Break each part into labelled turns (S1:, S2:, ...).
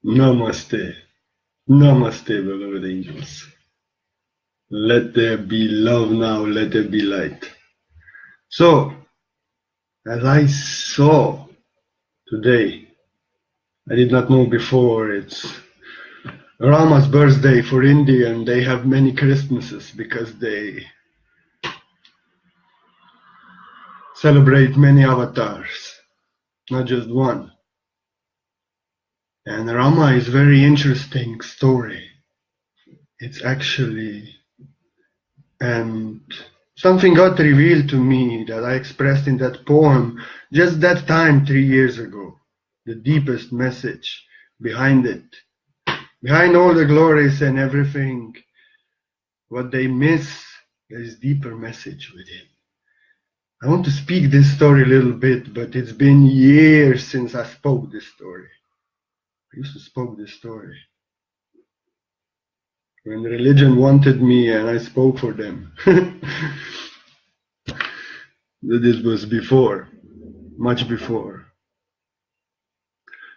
S1: Namaste. Namaste, beloved angels. Let there be love now, let there be light. So, as I saw today, I did not know before, it's Rama's birthday for India, and they have many Christmases because they celebrate many avatars, not just one. And Rama is a very interesting story. It's actually, and something got revealed to me that I expressed in that poem just that time 3 years ago. The deepest message behind it. Behind all the glories and everything, what they miss, there is deeper message within. I want to speak this story a little bit, but it's been years since I spoke this story. I used to speak this story when religion wanted me and I spoke for them. This was before, much before.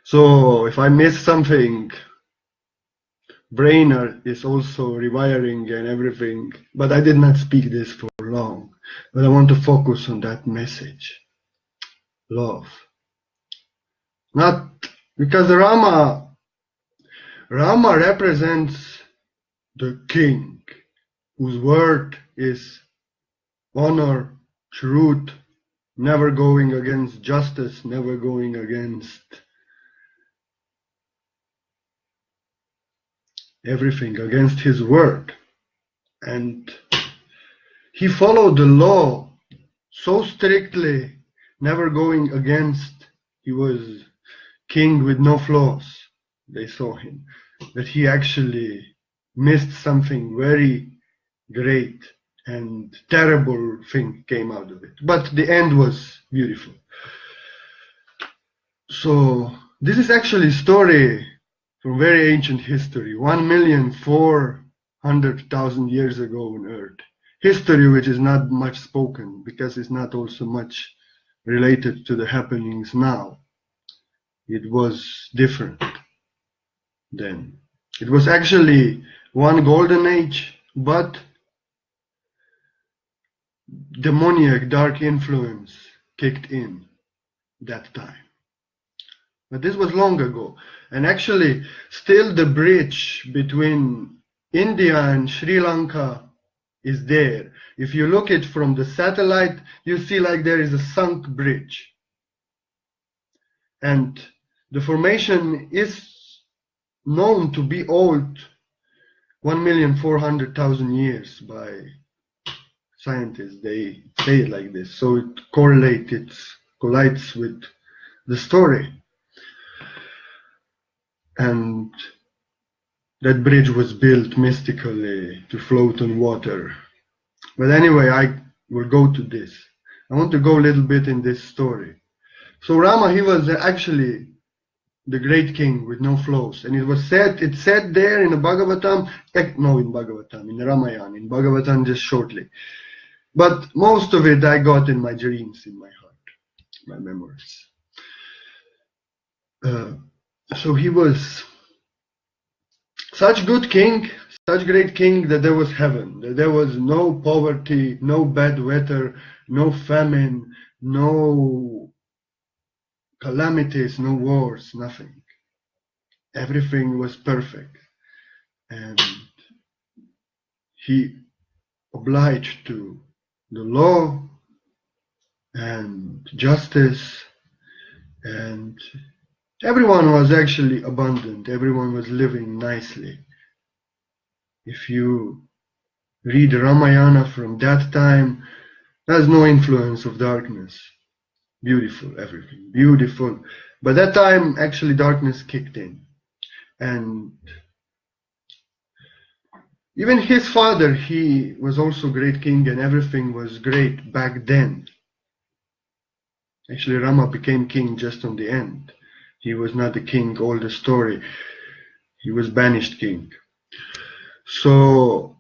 S1: So if I miss something, brain is also rewiring and everything, but I did not speak this for long. But I want to focus on that message. Love. Not because Rama represents the king, whose word is honor, truth, never going against justice, never going against everything, against his word. And he followed the law so strictly, never going against. He was king with no flaws. They saw him, that he actually missed something very great, and terrible thing came out of it. But the end was beautiful. So this is actually a story from very ancient history, 1,400,000 years ago on Earth. History which is not much spoken because it's not also much related to the happenings now. It was different then. It was actually one golden age, but demoniac dark influence kicked in that time. But this was long ago. And actually, still the bridge between India and Sri Lanka is there. If you look at it from the satellite, you see like there is a sunk bridge. And the formation is known to be old, 1,400,000 years by scientists. They say it like this. So it collides with the story. And that bridge was built mystically to float on water. But anyway, I will go to this. I want to go a little bit in this story. So Rama, he was actually the great king with no flaws. And it said there in the Bhagavatam, in Ramayana, in Bhagavatam just shortly. But most of it I got in my dreams, in my heart, my memories. So he was such good king, such great king that there was heaven, that there was no poverty, no bad weather, no famine, no calamities, no wars, nothing. Everything was perfect. And he obliged to the law and justice, and everyone was actually abundant. Everyone was living nicely. If you read Ramayana from that time, there's no influence of darkness. Beautiful, everything, beautiful. But that time, actually, darkness kicked in. And even his father, he was also great king, and everything was great back then. Actually, Rama became king just on the end. He was not the king all the story. He was banished king. So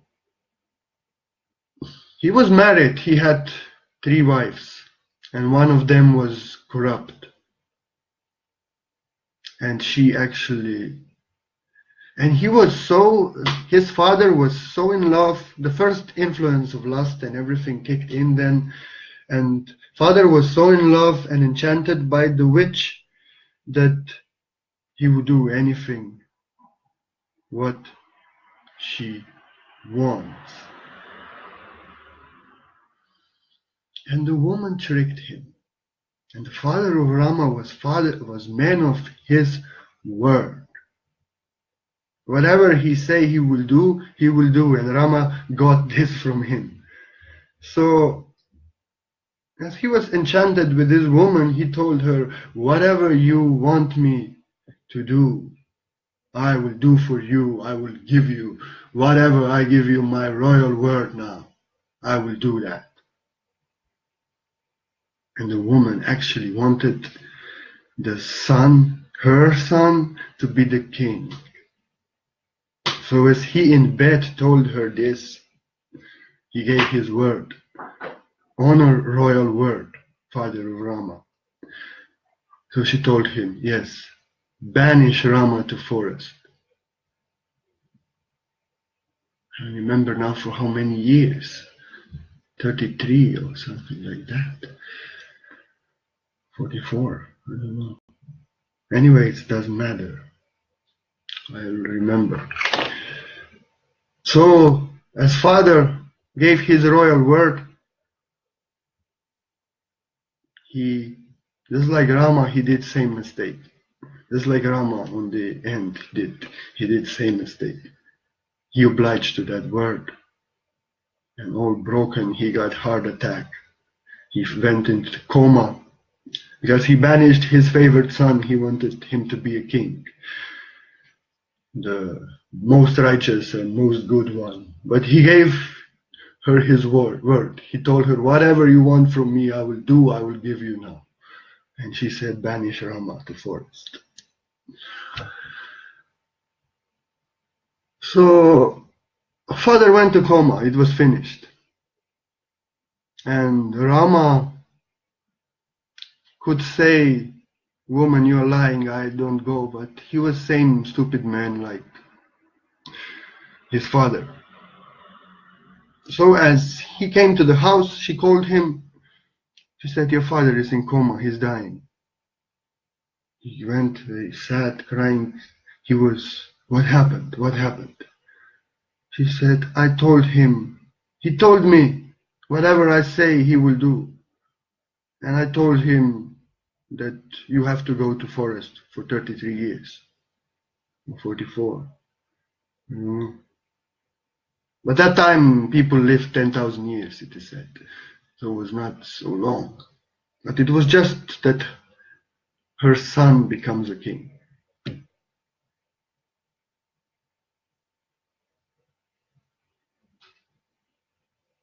S1: he was married. He had 3 wives, and one of them was corrupt. And she actually And his father was so in love, the first influence of lust and everything kicked in then, and father was so in love and enchanted by the witch that he would do anything what she wants. And the woman tricked him. And the father of Rama was man of his word. Whatever he say he will do, and Rama got this from him. So, as he was enchanted with this woman, he told her, whatever you want me to do, I will do for you. I will give you whatever I give you my royal word now. I will do that. And the woman actually wanted her son, to be the king. So as he in bed told her this, he gave his word, honor royal word, father of Rama. So she told him, yes, banish Rama to forest. I remember now for how many years, 33 or something like that, 44, I don't know. Anyway, it doesn't matter, I'll remember. So, as father gave his royal word, he, just like Rama, he did same mistake. Just like Rama on the end he did same mistake. He obliged to that word, and all broken, he got heart attack. He went into coma, because he banished his favorite son. He wanted him to be a king, the most righteous and most good one. But he gave her his word. He told her, whatever you want from me, I will do, I will give you now. And she said, banish Rama to forest. So, father went to coma, it was finished. And Rama could say, woman, you're lying, I don't go, but he was same stupid man like his father. So as he came to the house, she called him. She said, your father is in coma, he's dying. He went, he sat crying. He was, what happened? What happened? She said, I told him. He told me, whatever I say, he will do. And I told him that you have to go to forest for 33 years. 44. But that time, people lived 10,000 years, it is said. So it was not so long. But it was just that her son becomes a king.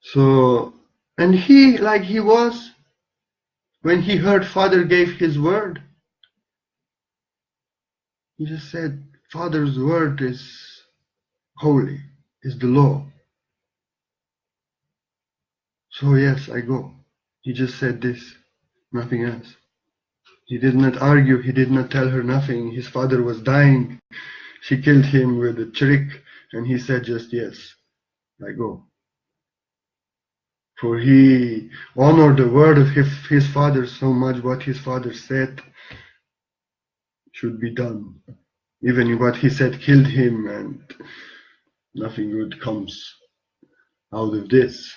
S1: So, and he, like he was, when he heard father gave his word, he just said, father's word is holy, is the law. So yes, I go. He just said this, nothing else. He did not argue, he did not tell her nothing. His father was dying. She killed him with a trick, and he said just yes, I go. For he honored the word of his father so much. What his father said should be done. Even what he said killed him, and nothing good comes out of this.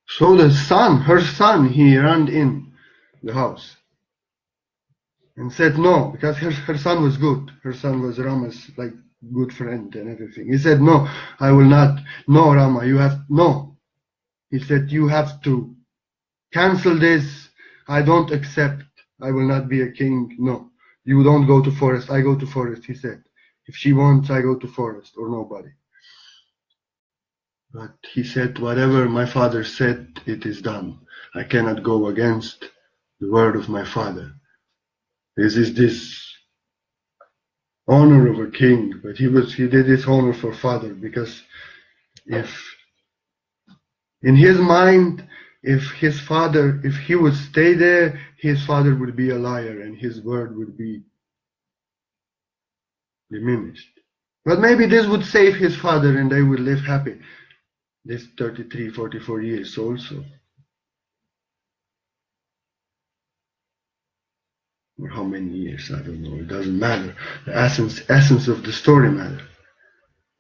S1: So the son, her son, he ran in the house and said no, because her son was good. Her son was Rama's like good friend and everything. He said, no, I will not. No, Rama, you have, no. He said, you have to cancel this. I don't accept. I will not be a king. No, you don't go to forest. I go to forest, he said. If she wants, I go to forest or nobody. But he said, whatever my father said, it is done. I cannot go against the word of my father. This is this honor of a king, but he did this honor for father, because if in his mind, if he would stay there, his father would be a liar and his word would be diminished. But maybe this would save his father and they would live happy this 33, 44 years also. Or how many years, I don't know, it doesn't matter. The essence of the story matters.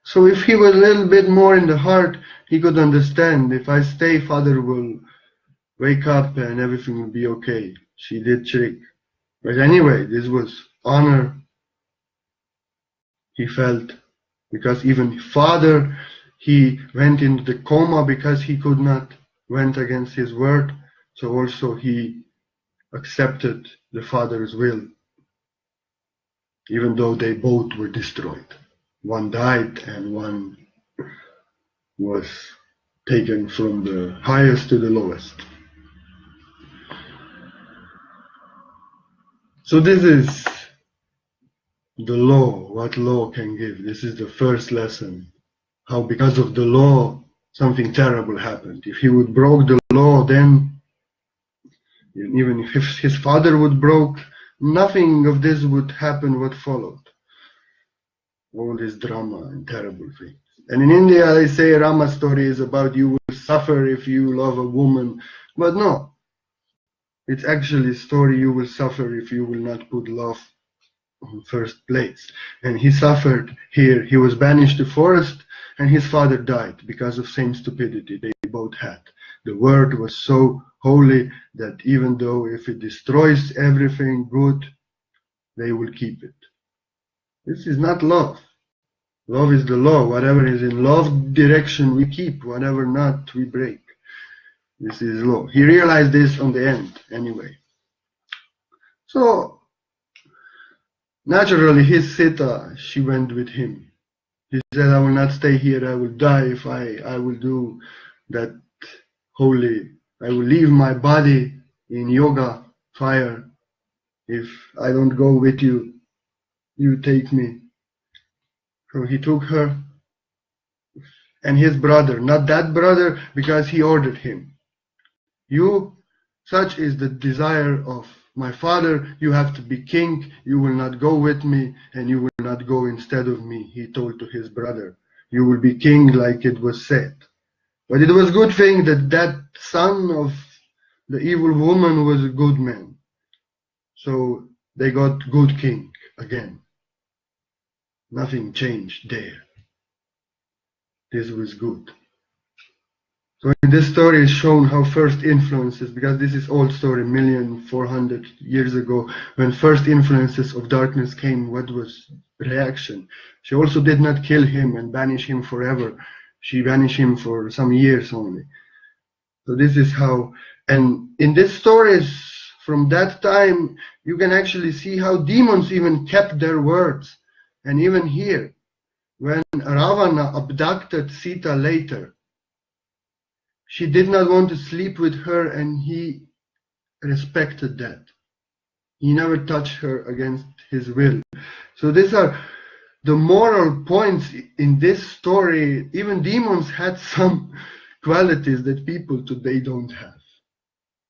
S1: So if he was a little bit more in the heart, he could understand, if I stay, father will wake up and everything will be okay. She did trick. But anyway, this was honor he felt, because even father, he went into the coma because he could not went against his word. So also he accepted the father's will, even though they both were destroyed. One died and one was taken from the highest to the lowest. So this is the law, what law can give. This is the first lesson. How because of the law, something terrible happened. If he would broke the law, then even if his father would broke, nothing of this would happen what followed. All this drama and terrible things. And in India, they say Rama story is about you will suffer if you love a woman. But no, it's actually a story you will suffer if you will not put love in first place. And he suffered here. He was banished to forest and his father died because of same stupidity they both had. The word was so holy that even though if it destroys everything good, they will keep it. This is not love. Love is the law. Whatever is in love direction we keep, whatever not we break. This is law. He realized this on the end anyway. So naturally his Sita, she went with him. He said, I will not stay here, I will die if I will do that holy. I will leave my body in yoga fire. If I don't go with you, you take me. So he took her and his brother, not that brother because he ordered him. You, such is the desire of my father, you have to be king, you will not go with me and you will not go instead of me, he told to his brother. You will be king like it was said. But it was a good thing that that son of the evil woman was a good man. So they got good king again. Nothing changed there. This was good. So in this story is shown how first influences, because this is old story, 1,400 years ago, when first influences of darkness came, what was reaction? She also did not kill him and banish him forever. She banished him for some years only. So this is how, and in these stories from that time, you can actually see how demons even kept their words. And even here, when Ravana abducted Sita later, she did not want to sleep with her and he respected that. He never touched her against his will. So these are the moral points in this story. Even demons had some qualities that people today don't have.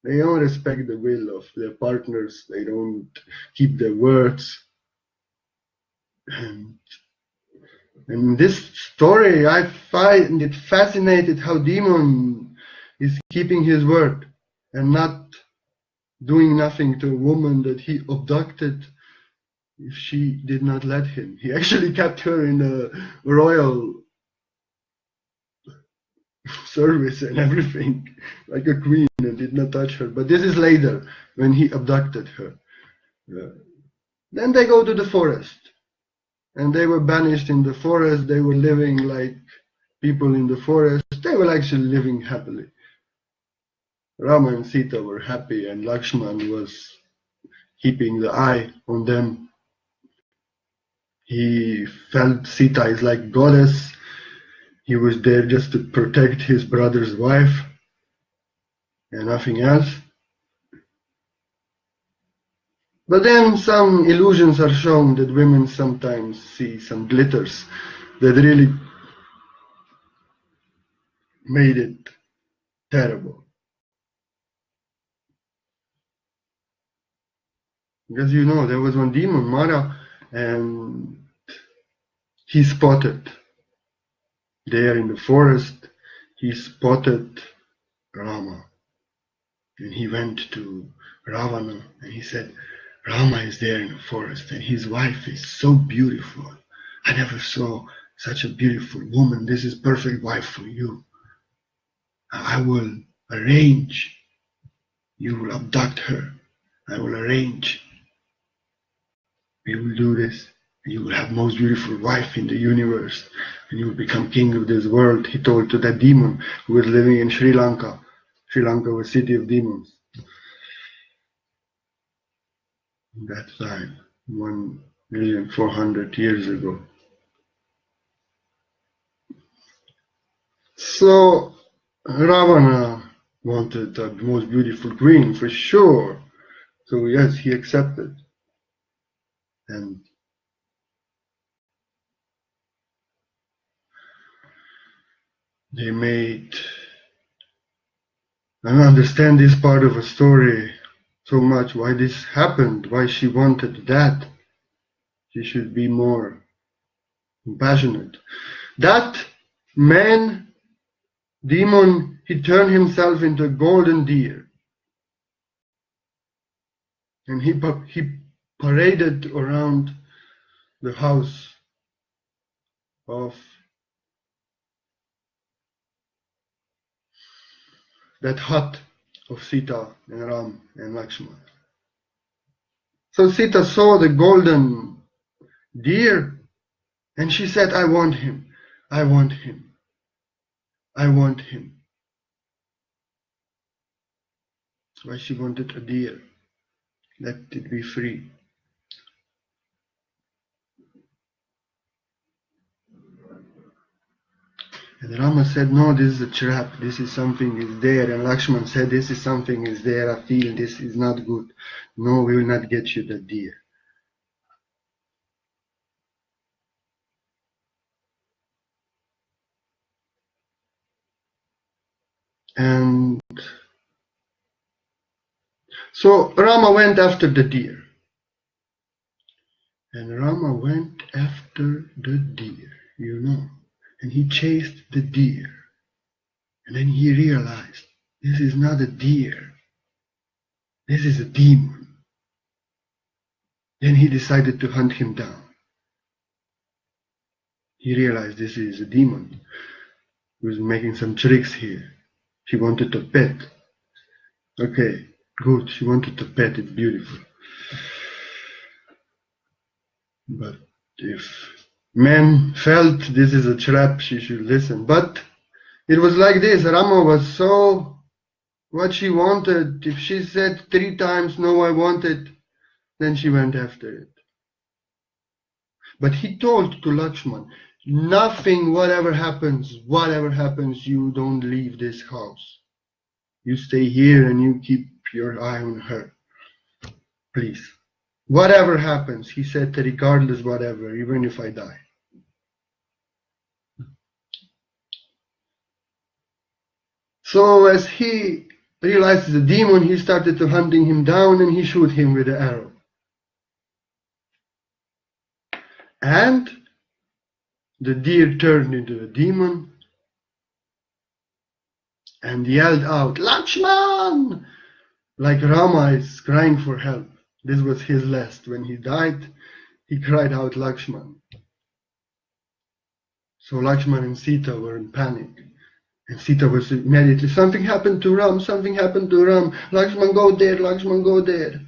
S1: They don't respect the will of their partners. They don't keep their words. And in this story, I find it fascinating how demon is keeping his word and not doing nothing to a woman that he abducted if she did not let him. He actually kept her in the royal service and everything, like a queen, and did not touch her. But this is later, when he abducted her. Then they go to the forest. And they were banished in the forest. They were living like people in the forest. They were actually living happily. Rama and Sita were happy, and Lakshman was keeping the eye on them. He felt Sita is like goddess. He was there just to protect his brother's wife and nothing else. But then some illusions are shown that women sometimes see some glitters that really made it terrible. Because you know, there was one demon, Mara, and he spotted, there in the forest, he spotted Rama. And he went to Ravana and he said, Rama is there in the forest and his wife is so beautiful. I never saw such a beautiful woman. This is perfect wife for you. I will arrange. You will abduct her. I will arrange. We will do this. You will have most beautiful wife in the universe and you will become king of this world, he told to that demon who was living in Sri Lanka. Sri Lanka was a city of demons. That time, 1,400,000 years ago. So Ravana wanted the most beautiful queen for sure. So yes, he accepted. And they made, I don't understand this part of a story so much, why this happened, why she wanted that. She should be more compassionate. That man, demon, he turned himself into a golden deer. And he paraded around the house of that hut of Sita and Ram and Lakshmana. So Sita saw the golden deer and she said, I want him, I want him, I want him. Why she wanted a deer? Let it be free. And Rama said, no, this is a trap, this is something is there. And Lakshman said, this is something is there, I feel this is not good. No, we will not get you the deer. And so Rama went after the deer. And Rama went after the deer, you know. And he chased the deer. And then he realized, this is not a deer. This is a demon. Then he decided to hunt him down. He realized this is a demon. He was making some tricks here. She wanted to pet. Okay, good. She wanted to pet. It's beautiful. But if man felt this is a trap, she should listen. But it was like this. Rama was so what she wanted. If she said 3 times, no, I want it, then she went after it. But he told to Lakshman, nothing, whatever happens, you don't leave this house. You stay here and you keep your eye on her. Please. Whatever happens, he said, regardless whatever, even if I die. So as he realized the demon, he started to hunting him down and he shoot him with an arrow. And the deer turned into a demon and yelled out, Lakshman! Like Rama is crying for help. This was his last. When he died, he cried out Lakshman. So Lakshman and Sita were in panic. And Sita was immediately, something happened to Ram, something happened to Ram. Lakshman, go there, Lakshman, go there.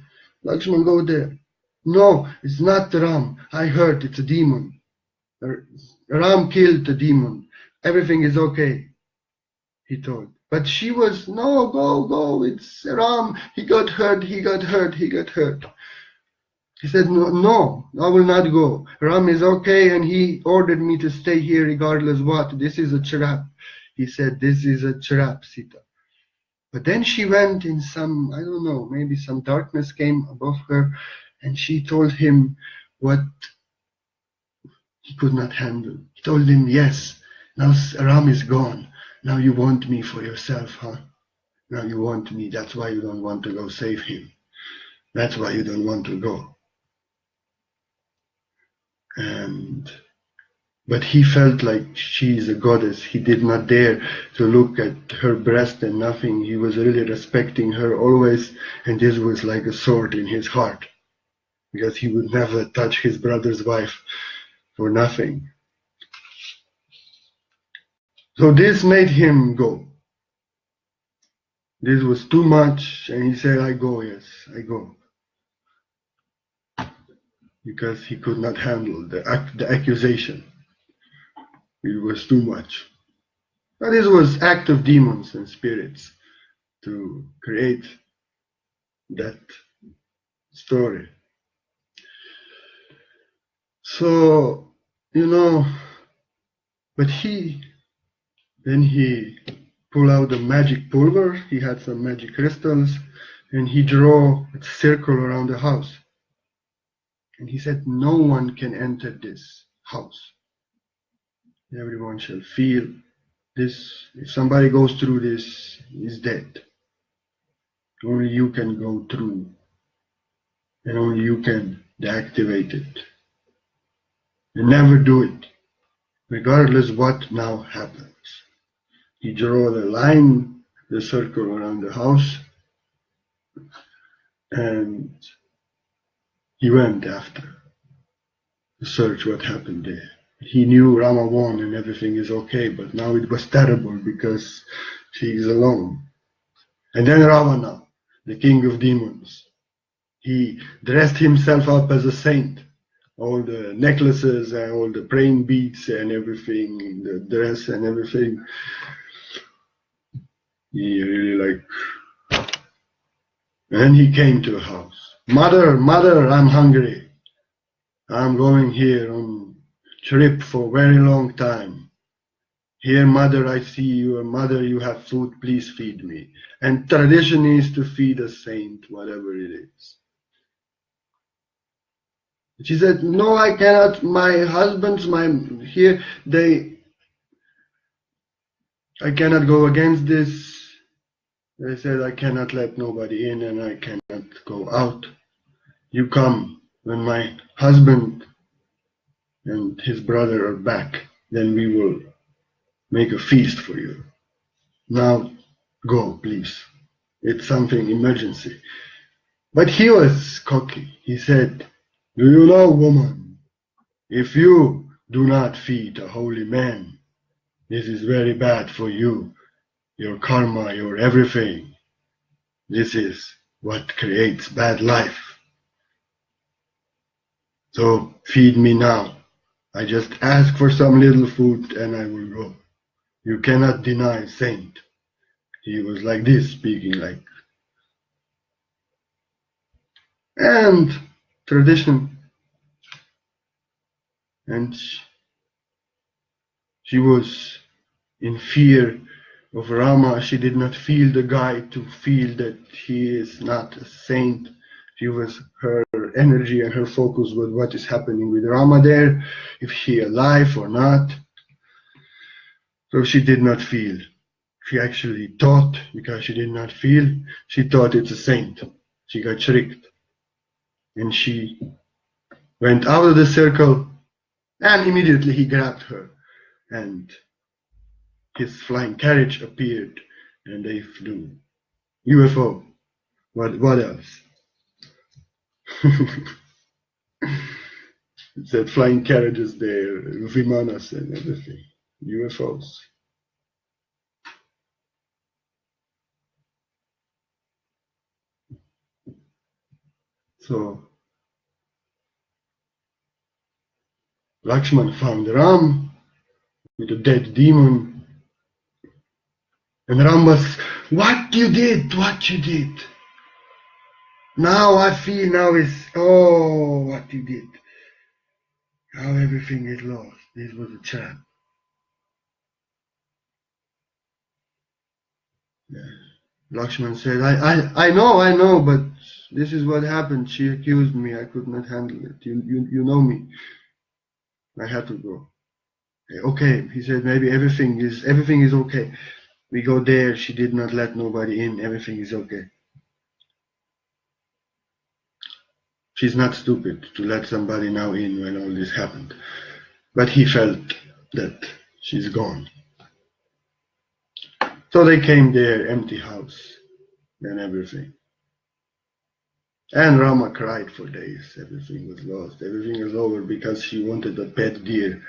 S1: Lakshman, go there. No, it's not Ram. I heard it's a demon. Ram killed the demon. Everything is okay, he told. But she was, no, go, it's Ram. He got hurt. He said, no, I will not go. Ram is okay and he ordered me to stay here regardless what. This is a trap. He said, this is a trap, Sita. But then she went in some, I don't know, maybe some darkness came above her and she told him what he could not handle. He told him, yes, now Ram is gone. Now you want me for yourself, huh? Now you want me. That's why you don't want to go save him. That's why you don't want to go. And But he felt like she is a goddess. He did not dare to look at her breast and nothing. He was really respecting her always, and this was like a sword in his heart, because he would never touch his brother's wife for nothing. So this made him go. This was too much, and he said, I go, yes, I go. Because he could not handle the accusation. It was too much. But this was act of demons and spirits to create that story. So, but then he pulled out the magic pulver. He had some magic crystals, and he drew a circle around the house. And he said, no one can enter this house. Everyone shall feel this. If somebody goes through this, he's dead. Only you can go through, and only you can deactivate it. And never do it, regardless what now happens. He drew the line, the circle around the house, and he went after to search what happened there. He knew Rama won and everything is okay, but now it was terrible because she is alone. And then Ravana, the king of demons, he dressed himself up as a saint. All the necklaces and all the praying beads and everything, the dress and everything. He really and he came to the house. Mother, I'm hungry. I'm going here on trip for a very long time. Here, mother, I see you. Mother, you have food. Please feed me. And tradition is to feed a saint, whatever it is. She said, no, I cannot. My husbands, I cannot go against this. They said, I cannot let nobody in and I cannot go out. You come when my husband and his brother are back, then we will make a feast for you. Now go, please. It's something emergency. But he was cocky. He said, do you know, woman, if you do not feed a holy man, this is very bad for you, your karma, your everything. This is what creates bad life. So feed me now. I just ask for some little food and I will go. You cannot deny saint. He was like this, speaking like. And tradition. And she was in fear of Rama. She did not feel the guy to feel that he is not a saint. Her energy and her focus was what is happening with Rama there, if he alive or not. So she did not feel. She actually thought, because she did not feel, she thought it's a saint. She got tricked. And she went out of the circle, and immediately he grabbed her. And his flying carriage appeared, and they flew. UFO. What else? It said flying carriages there, Vimanas and everything. UFOs. So Lakshman found Ram with a dead demon. And Ram was, what you did. Now I feel what you did. How everything is lost. This was a trap. Yeah. Lakshman said, I know, but this is what happened. She accused me. I could not handle it. You know me. I had to go. Okay, he said, maybe everything is okay. We go there. She did not let nobody in. Everything is okay. She's not stupid to let somebody now in when all this happened. but he felt that she's gone. So they came there, empty house and everything. And Rama cried for days. Everything was lost. Everything was over because she wanted a pet deer.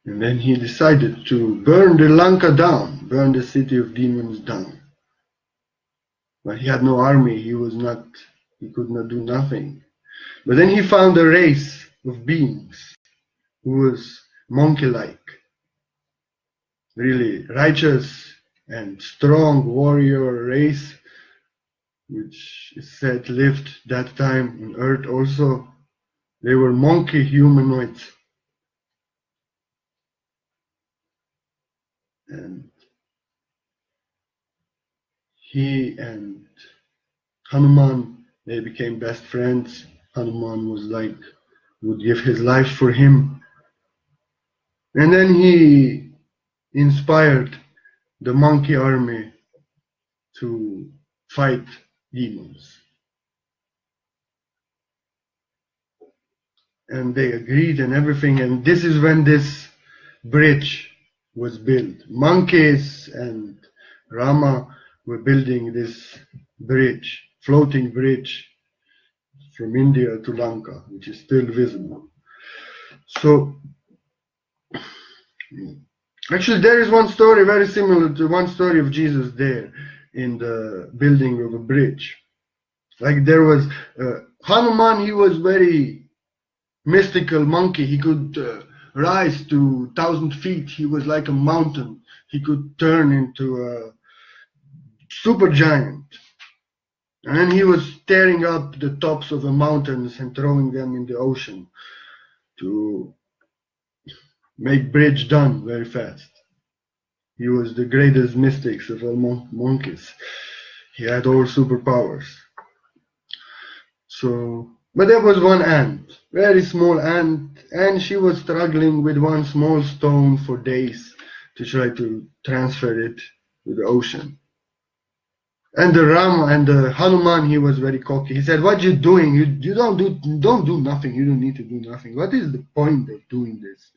S1: And then he decided to burn the Lanka down, burn the city of demons down. But he had no army. He could not do nothing. But then he found a race of beings who was monkey-like, really righteous and strong warrior race, which is said lived that time on Earth also. They were monkey humanoids. And he and Hanuman, they became best friends. Hanuman would give his life for him. And then he inspired the monkey army to fight demons. And they agreed and everything, and this is when this bridge was built. Monkeys and Rama were building this bridge, floating bridge from India to Lanka, which is still visible. So, actually there is one story very similar to one story of Jesus there in the building of a bridge. Like there was Hanuman, he was very mystical monkey. He could rise to 1,000 feet. He was like a mountain. He could turn into a super giant. And then he was tearing up the tops of the mountains and throwing them in the ocean to make bridge done very fast. He was the greatest mystics of all monkeys. He had all superpowers. So, but there was one ant, very small ant, and she was struggling with one small stone for days to try to transfer it to the ocean. And the Rama and the Hanuman, he was very cocky. He said, "What you doing? You don't do nothing. You don't need to do nothing. What is the point of doing this?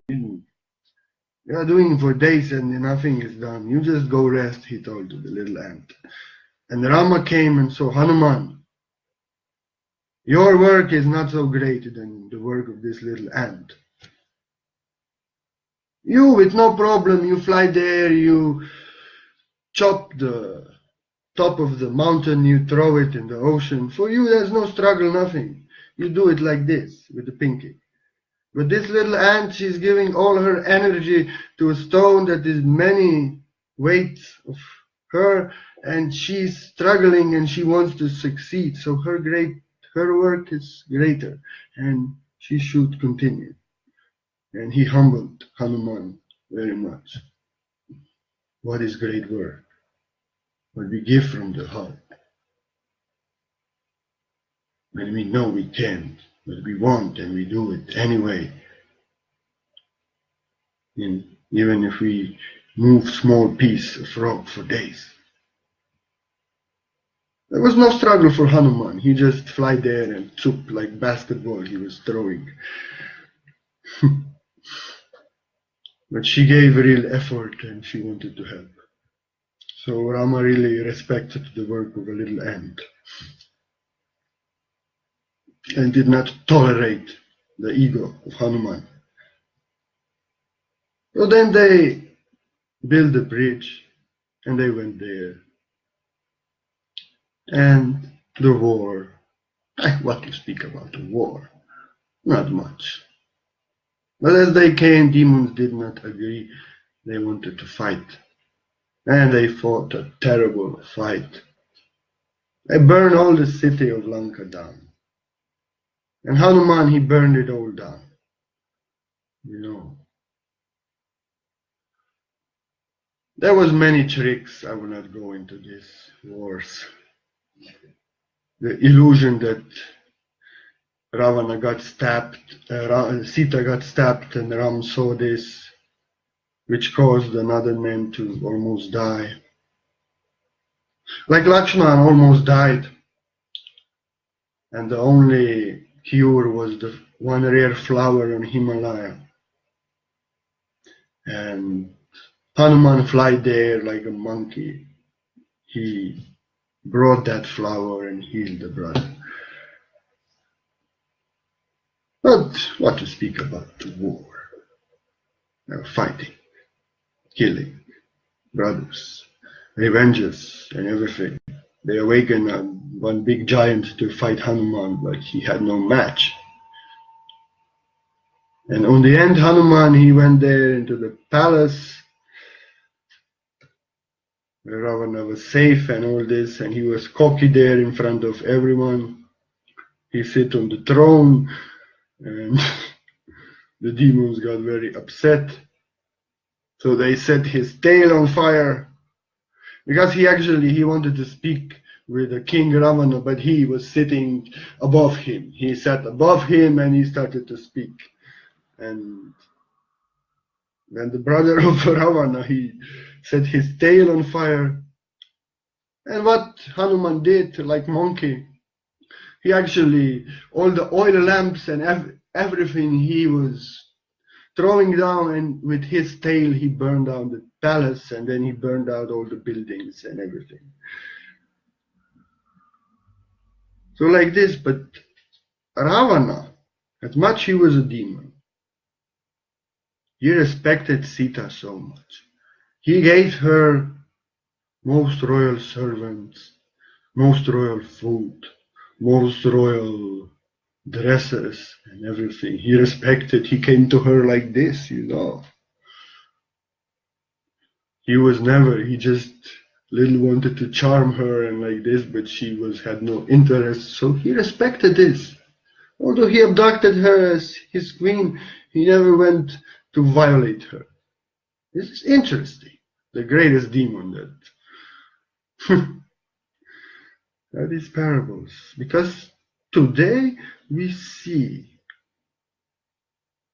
S1: You are doing for days and nothing is done. You just go rest," he told the little ant. And Rama came and saw, "Hanuman, your work is not so great than the work of this little ant. You, with no problem, you fly there, you chop the top of the mountain, you throw it in the ocean. For you, there's no struggle, nothing. You do it like this, with the pinky. But this little ant, she's giving all her energy to a stone that is many weights of her, and she's struggling and she wants to succeed. So her work is greater, and she should continue." And he humbled Hanuman very much. What is great work? What we give from the heart. When we know we can't, but we want and we do it anyway. And even if we move small piece of rock for days. There was no struggle for Hanuman. He just fly there and chup like basketball he was throwing. But she gave real effort and she wanted to help. So Rama really respected the work of a little ant and did not tolerate the ego of Hanuman. So then they built a bridge and they went there. And the war, what to speak about the war? Not much. But as they came, demons did not agree. They wanted to fight. And they fought a terrible fight. They burned all the city of Lanka down. And Hanuman, he burned it all down. You know. There was many tricks. I will not go into these wars. The illusion that Ravana got stabbed, Sita got stabbed, and Ram saw this, which caused another man to almost die. Like Lakshman almost died and the only cure was the one rare flower in Himalaya. And Hanuman fly there like a monkey. He brought that flower and healed the brother. But what to speak about the war? Fighting, killing, brothers, revenges, and everything. They awakened one big giant to fight Hanuman, but he had no match. And on the end, Hanuman, he went there into the palace where Ravana was safe and all this, and he was cocky there in front of everyone. He sit on the throne, and the demons got very upset. So they set his tail on fire, because he wanted to speak with the king Ravana, but he was sitting above him. He sat above him and he started to speak. And then the brother of Ravana, he set his tail on fire. And what Hanuman did, like monkey, he actually, all the oil lamps and everything he was throwing down, and with his tail he burned down the palace, and then he burned out all the buildings and everything. So like this, but Ravana, as much he was a demon, he respected Sita so much. He gave her most royal servants, most royal food, most royal dresses and everything. He respected, he came to her like this, you know. He just little wanted to charm her and like this, but she had no interest, so he respected this. Although he abducted her as his queen, he never went to violate her. This is interesting. The greatest demon that is parables. Because today we see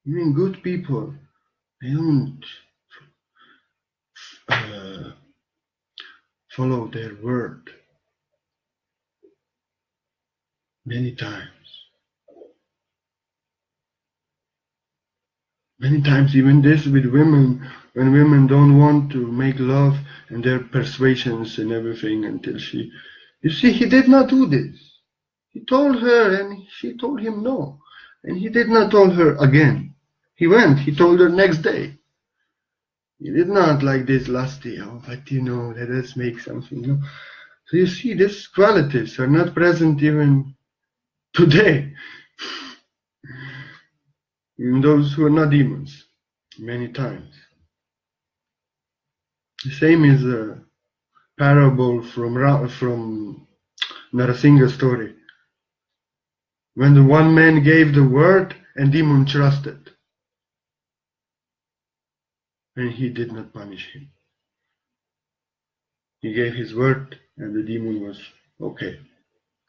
S1: even good people, they don't follow their word many times. Many times even this with women, when women don't want to make love and their persuasions and everything until you see, he did not do this. He told her and she told him no. And he did not tell her again. He went, he told her next day. He did not like this lusty, but let us make something. So you see, these qualities are not present even today. In those who are not demons, many times. The same is a parable from Narasimha's story. When the one man gave the word and demon trusted, and he did not punish him. He gave his word and the demon was, okay,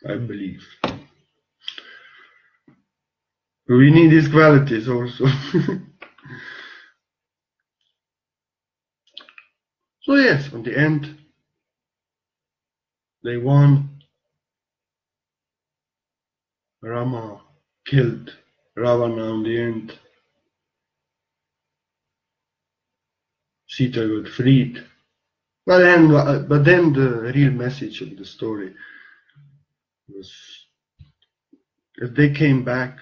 S1: I believe. We need these qualities also. So yes, on the end, they won. Rama killed Ravana on the end. Sita got freed. But then the real message of the story was that they came back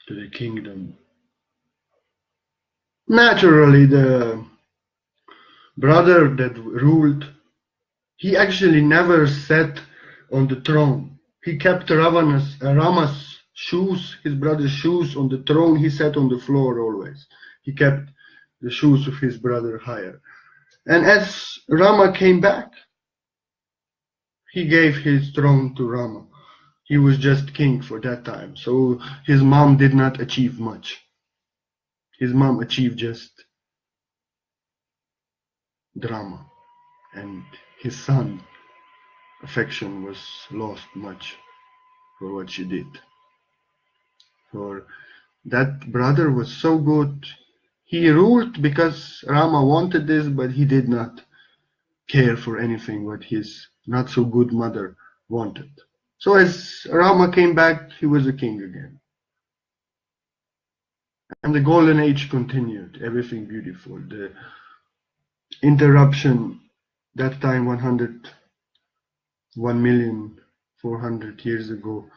S1: to the kingdom. Naturally, the brother that ruled, he actually never sat on the throne. He kept Rama's shoes, his brother's shoes on the throne. He sat on the floor always. He kept the shoes of his brother higher. And as Rama came back, he gave his throne to Rama. He was just king for that time. So his mom did not achieve much. His mom achieved just drama. And his son, affection, was lost much for what she did. For that brother was so good. He ruled because Rama wanted this, but he did not care for anything what his not so good mother wanted. So as Rama came back, he was a king again. And the golden age continued, everything beautiful. The interruption, that time 1,400,000 years ago,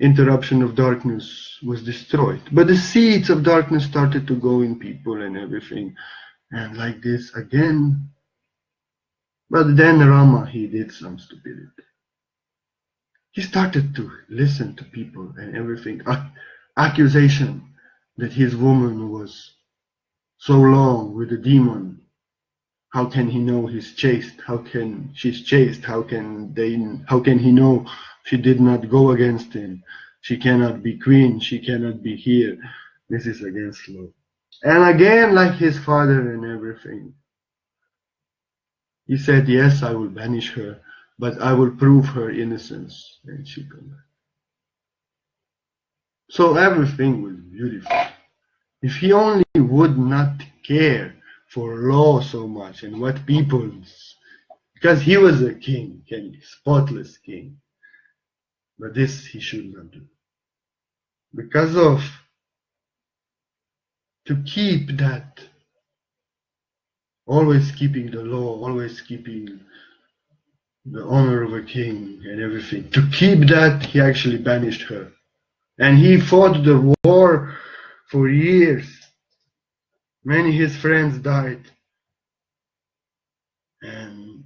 S1: interruption of darkness was destroyed. But the seeds of darkness started to go in people and everything. And like this again. But then Rama, he did some stupidity. He started to listen to people and everything. Accusation that his woman was so long with a demon. How can he know he's chaste? How can she's chaste? How can he know she did not go against him? She cannot be queen. She cannot be here. This is against law. And again, like his father and everything, he said, yes, I will banish her, but I will prove her innocence. And she come back. So everything was beautiful. If he only would not care for law so much and what people's, because he was a king, spotless king. But this he should not do. Because of, to keep that, always keeping the law, always keeping the honor of a king and everything. To keep that, he actually banished her. And he fought the war for years. Many his friends died. And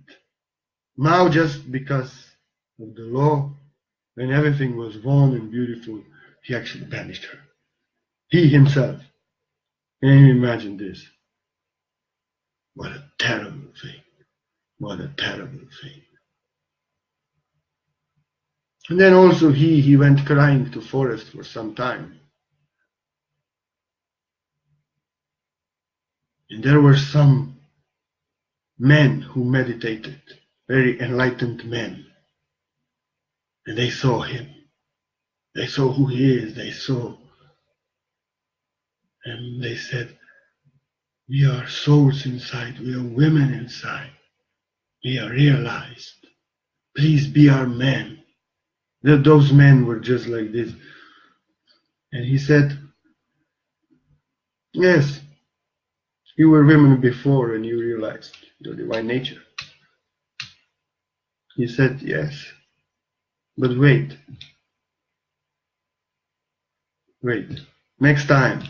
S1: now just because of the law, when everything was won and beautiful, he actually banished her. He himself. Can you imagine this? What a terrible thing. What a terrible thing. And then also he went crying to forest for some time. And there were some men who meditated, very enlightened men. And they saw him. They saw who he is. They saw. And they said, we are souls inside. We are women inside. We are realized. Please be our men. Those men were just like this. And he said, yes, you were women before and you realized your divine nature. He said, yes, but wait. Next time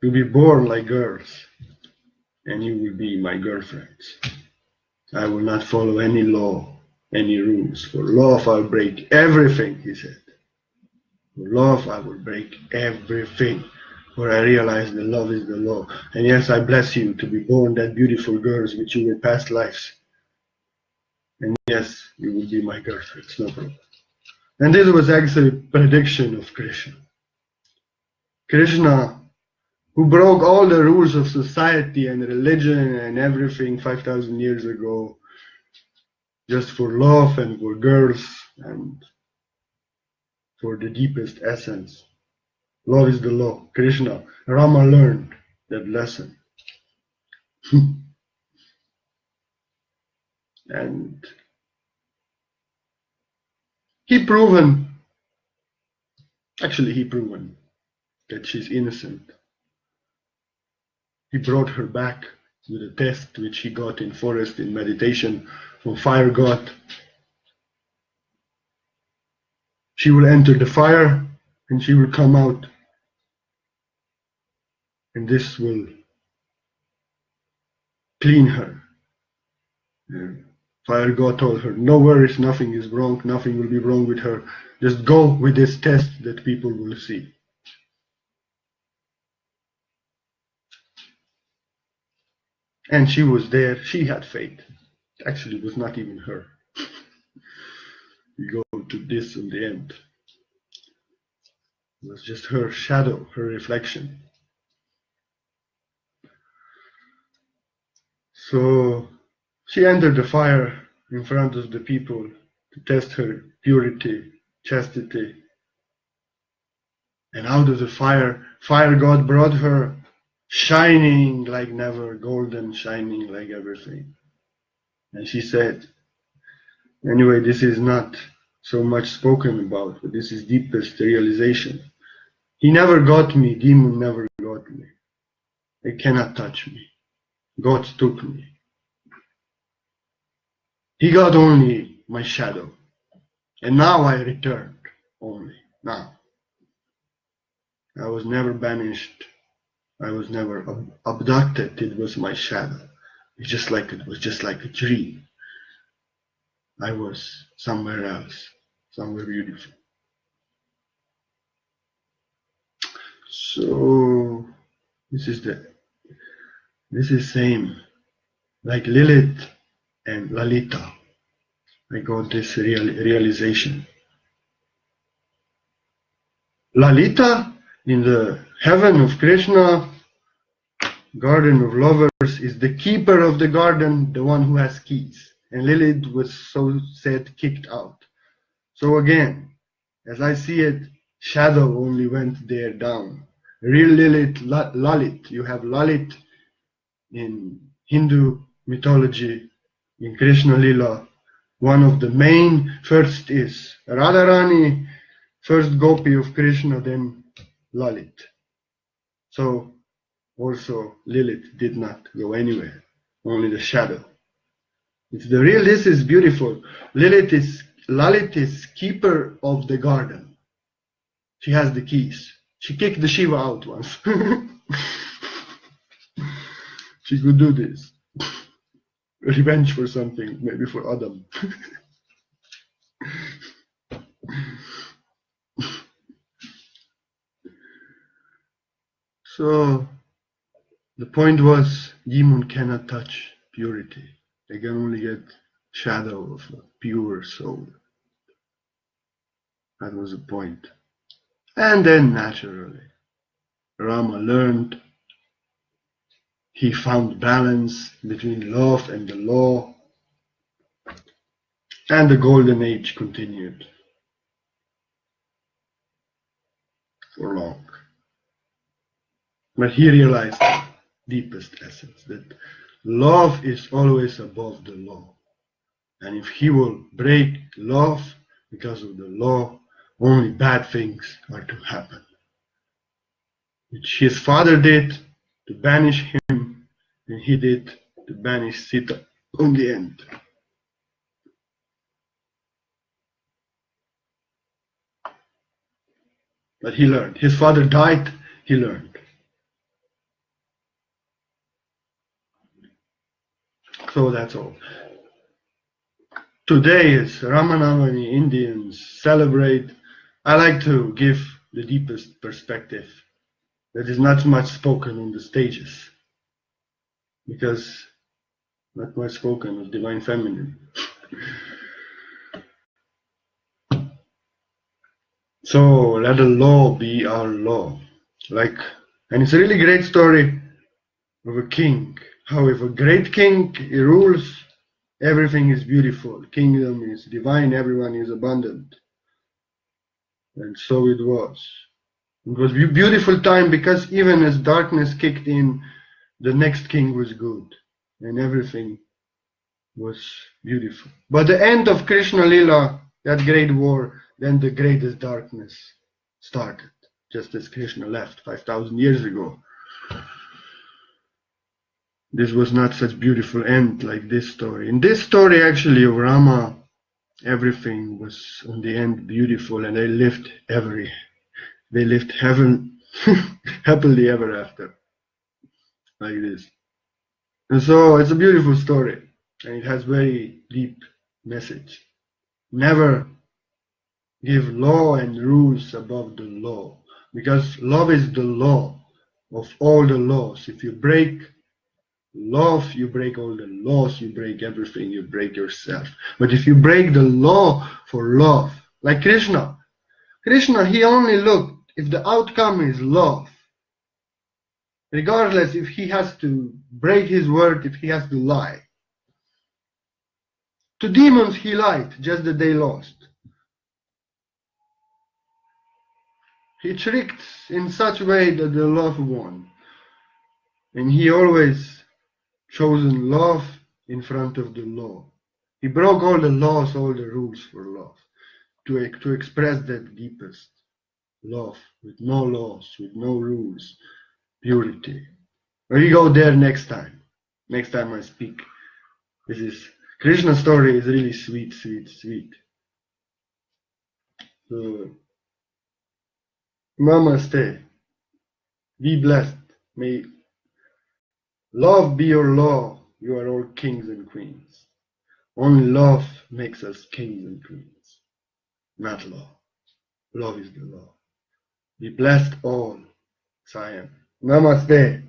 S1: you'll be born like girls and you will be my girlfriends. I will not follow any law, any rules. For love I'll break everything, he said. For love I will break everything. For I realize that love is the law. And yes, I bless you to be born that beautiful girls with you in past lives. And yes, you will be my girlfriends, no problem. And this was actually a prediction of Krishna. Krishna, who broke all the rules of society and religion and everything 5,000 years ago, just for love and for girls and for the deepest essence. Love is the law. Krishna, Rama learned that lesson. And he proven that she's innocent. He brought her back with a test which he got in forest in meditation from fire god. She will enter the fire and she will come out. And this will clean her. And fire god told her, no worries, nothing is wrong, nothing will be wrong with her. Just go with this test that people will see. And she was there, she had faith. Actually, it was not even her. We go to this in the end. It was just her shadow, her reflection. So she entered the fire in front of the people to test her purity, chastity. And out of the fire god brought her shining like never, golden, shining like everything. And she said, Anyway, this is not so much spoken about, but this is deepest realization. He never got me, demon never got me. They cannot touch me. God took me. He got only my shadow. And now I returned only. Now. I was never banished. I was never abducted. It was my shadow. It was just like a dream. I was somewhere else, somewhere beautiful. So this is same like Lilith and Lalita. I got this realization. Lalita in the heaven of Krishna, garden of lovers, is the keeper of the garden, the one who has keys. And Lilith was so said kicked out. So again, as I see it, shadow only went there down. Real Lilith, Lalit. You have Lalit in Hindu mythology, in Krishna Lila. One of the main first is Radharani, first gopi of Krishna, then Lalit. So also Lilith did not go anywhere, only the shadow. It's the real, this is beautiful. Lalit is keeper of the garden. She has the keys. She kicked the Shiva out once. She could do this. Revenge for something, maybe for Adam. So the point was, demon cannot touch purity. They can only get shadow of a pure soul. That was the point. And then naturally, Rama learned. He found balance between love and the law. And the golden age continued for long. But he realized the deepest essence, that love is always above the law. And if he will break love because of the law, only bad things are to happen. Which his father did to banish him, and he did to banish Sita on the end. But he learned. His father died, he learned. So that's all. Today is Ramanavami. Indians celebrate. I like to give the deepest perspective that is not much spoken on the stages, because not much spoken of Divine Feminine. So let the law be our law. And it's a really great story of a king. How if a great king he rules, everything is beautiful. Kingdom is divine, everyone is abundant. And so it was. It was a beautiful time, because even as darkness kicked in, the next king was good. And everything was beautiful. But the end of Krishna Lila, that great war, then the greatest darkness started. Just as Krishna left 5,000 years ago. This was not such beautiful end like this story. In this story actually of Rama, everything was on the end beautiful, and they lived heaven happily ever after. Like this. And so it's a beautiful story, and it has very deep message. Never give law and rules above the law, because love is the law of all the laws. If you break love, you break all the laws, you break everything, you break yourself. But if you break the law for love, like Krishna, he only looked if the outcome is love. Regardless if he has to break his word, if he has to lie. To demons he lied, just that they lost. He tricked in such a way that the love won. And he always chosen love in front of the law. He broke all the laws, all the rules for love, to express that deepest love, with no laws, with no rules, purity. We go there next time. Next time I speak. This is Krishna's story is really sweet, sweet, sweet. So, namaste. Be blessed. May love be your law. You are all kings and queens. Only love makes us kings and queens, not law. Love is the law. Be blessed all, Siam. Namaste.